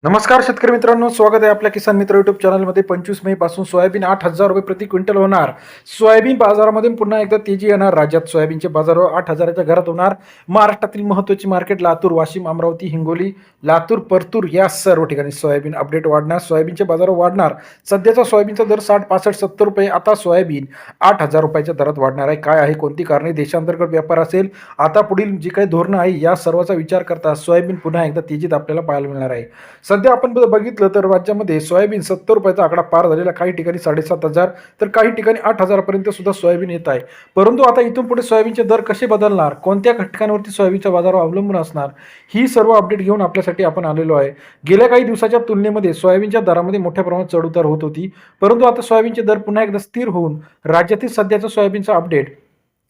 नमस्कार शेतकरी मित्रांनो, स्वागत आहे आपल्या किसान मित्र युट्यूब चॅनलमध्ये. 25 मे पासून सोयाबीन 8,000 रुपये प्रति क्विंटल होणार. सोयाबीन बाजारामध्ये पुन्हा एकदा तेजी येणार. राज्यात सोयाबीनचे बाजार 8,000च्या घरात होणार. महाराष्ट्रातील महत्त्वाची मार्केट लातूर, वाशिम, अमरावती, हिंगोली, लातूर, परतूर या सर्व ठिकाणी सोयाबीन अपडेट वाढणार. सोयाबीनचे बाजार वाढणार. सध्याचा सोयाबीनचा दर 60, 65, 70 रुपये. आता सोयाबीन 8,000 रुपयाच्या दरात वाढणार आहे. काय आहे, कोणती कारणे, देशांतर्गत व्यापार असेल, आता पुढील जी काही धोरणं आहे या सर्वाचा विचार करता सोयाबीन पुन्हा एकदा तेजीत आपल्याला पाहायला मिळणार आहे. सध्या आपण बघितलं तर राज्यामध्ये सोयाबीन 70 रुपयाचा आकडा पार झालेला. काही ठिकाणी 7,500 तर काही ठिकाणी 8,000 पर्यंत सुद्धा सोयाबीन येत आहे. परंतु आता इथून पुढे सोयाबीनचे दर कसे बदलणार, कोणत्या घटकांवरती सोयाबीनच्या बाजारावर अवलंबून असणार, ही सर्व अपडेट घेऊन आपल्यासाठी आपण आलेलो आहे. गेल्या काही दिवसाच्या तुलनेमध्ये सोयाबीनच्या दरामध्ये मोठ्या प्रमाणात चढउतार होत होती. परंतु आता सोयाबीनचे दर पुन्हा एकदा स्थिर होऊन राज्यातील सध्याचं सोयाबीनचा अपडेट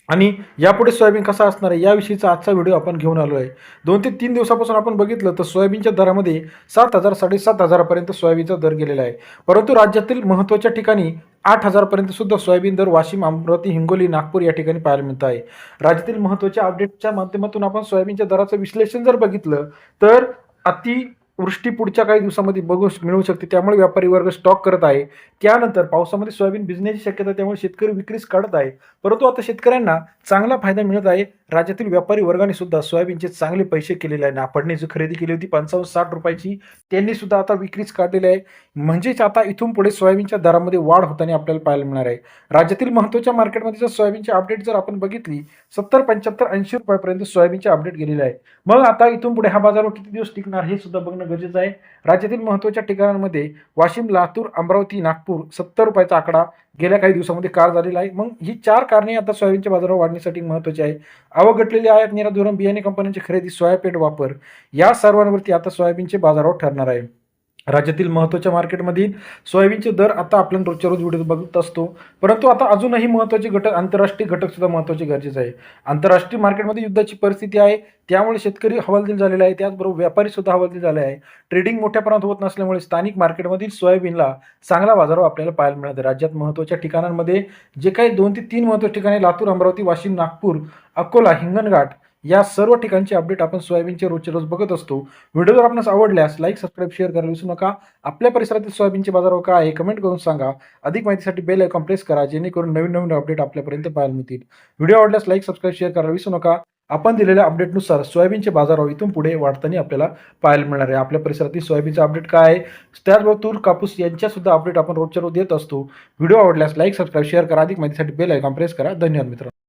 आणि यापुढे सोयाबीन कसा असणार आहे याविषयीचा आजचा व्हिडिओ आपण घेऊन आलो आहे. 2 ते 3 दिवसापासून आपण बघितलं तर सोयाबीनच्या दरामध्ये 7,000, 7,500पर्यंत सोयाबीनचा दर गेलेला आहे. परंतु राज्यातील महत्त्वाच्या ठिकाणी 8,000पर्यंत सुद्धा सोयाबीन दर वाशिम, अमरावती, हिंगोली, नागपूर या ठिकाणी पाहायला मिळत आहे. राज्यातील महत्त्वाच्या अपडेटच्या माध्यमातून आपण सोयाबीनच्या दराचं विश्लेषण जर बघितलं तर अतिवृष्टी पुढच्या काही दिवसामध्ये मिळू शकते. त्यामुळे व्यापारी वर्ग स्टॉक करत आहे. त्यानंतर पावसामध्ये सोयाबीन भिजण्याची शक्यता, त्यामुळे शेतकरी विक्रीस काढत आहे. परंतु आता शेतकऱ्यांना चांगला फायदा मिळत आहे. राज्यातील व्यापारी वर्गाने सुद्धा सोयाबीनचे चांगले पैसे केलेले आहे. नाफेडने जी खरेदी केली होती 55-60 रुपयाची, त्यांनी सुद्धा आता विक्रीस काढलेली आहे. म्हणजेच आता इथून पुढे सोयाबीनच्या दरामध्ये वाढ होताना आपल्याला पाहायला मिळणार आहे. राज्यातील महत्त्वाच्या मार्केटमध्ये जर सोयाबीनची अपडेट जर आपण बघितली 70, 75, 80 रुपयापर्यंत सोयाबीनचे अपडेट गेलेले आहे. मग आता इथून पुढे हा बाजार किती दिवस टिकणार हे सुद्धा बघणं गरजेचं आहे. राज्यातील महत्त्वाच्या ठिकाणांमध्ये वाशिम, लातूर, अमरावती, नागपूर 70 रुपयाचा आकडा गेल्या काही दिवसामध्ये कार झालेला आहे. मग ही 4 कारणे आता सोयाबीनच्या बाजारावर वाढण्यासाठी महत्त्वाची आहे. अवघडलेले आयात निर्यात धोरण, बियाणे कंपन्यांची खरेदी, सोयाबीन वापर या सर्वांवरती आता सोयाबीनचे बाजारावर ठरणार आहे. राज्यातील महत्त्वाच्या मार्केटमधील सोयाबीनचे दर आता आपण रोजच्या रोज व्हिडिओ बघत असतो. परंतु आता अजूनही महत्त्वाचे घटक, आंतरराष्ट्रीय घटक सुद्धा महत्त्वाचे गरजेचे आहे. आंतरराष्ट्रीय मार्केटमध्ये युद्धाची परिस्थिती आहे, त्यामुळे शेतकरी हवालदिल झालेला आहे. त्याचबरोबर व्यापारी सुद्धा हवालदिल झाले आहे. ट्रेडिंग मोठ्या प्रमाणात होत नसल्यामुळे स्थानिक मार्केटमधील सोयाबीनला चांगला बाजारावर आपल्याला पाहायला मिळते. राज्यात महत्त्वाच्या ठिकाणांमध्ये जे काही 2 ते 3 महत्त्वाच्या ठिकाणी लातूर, अमरावती, वाशिम, नागपूर, अकोला, हिंगणघाट या सर्व ठिकाणचे अपडेट आपण सोयाबीनचे रोजचे रोज बघत असतो. व्हिडिओ जर आपल्यास आवडल्यास लाईक, सबस्क्राईब, शेअर करायला विसरू नका. आपल्या परिसरातील सोयाबीनचे बाजारावर काय आहे कमेंट करून सांगा. अधिक माहितीसाठी बेल आयकॉन प्रेस करा, जेणेकरून नवीन नवीन अपडेट आपल्यापर्यंत पाहायला मिळतील. व्हिडिओ आवडल्यास लाईक, सबस्क्राईब, शेअर करायला विसरू नका. आपण दिलेल्या अपडेटनुसार सोयाबीनचे बाजारावर इथून पुढे वाढताना आपल्याला पाहायला मिळणार आहे. आपल्या परिसरातील सोयाबीनचा अपडेट काय आहे, त्याचबरोबर तूर, कापूस यांच्या सुद्धा अपडेट आपण रोजच्या रोज देत असतो. व्हिडिओ आवडल्यास लाईक, सबस्क्राईब, शेअर करा. अधिक माहितीसाठी बेल आयकॉन प्रेस करा. धन्यवाद मित्रांनो.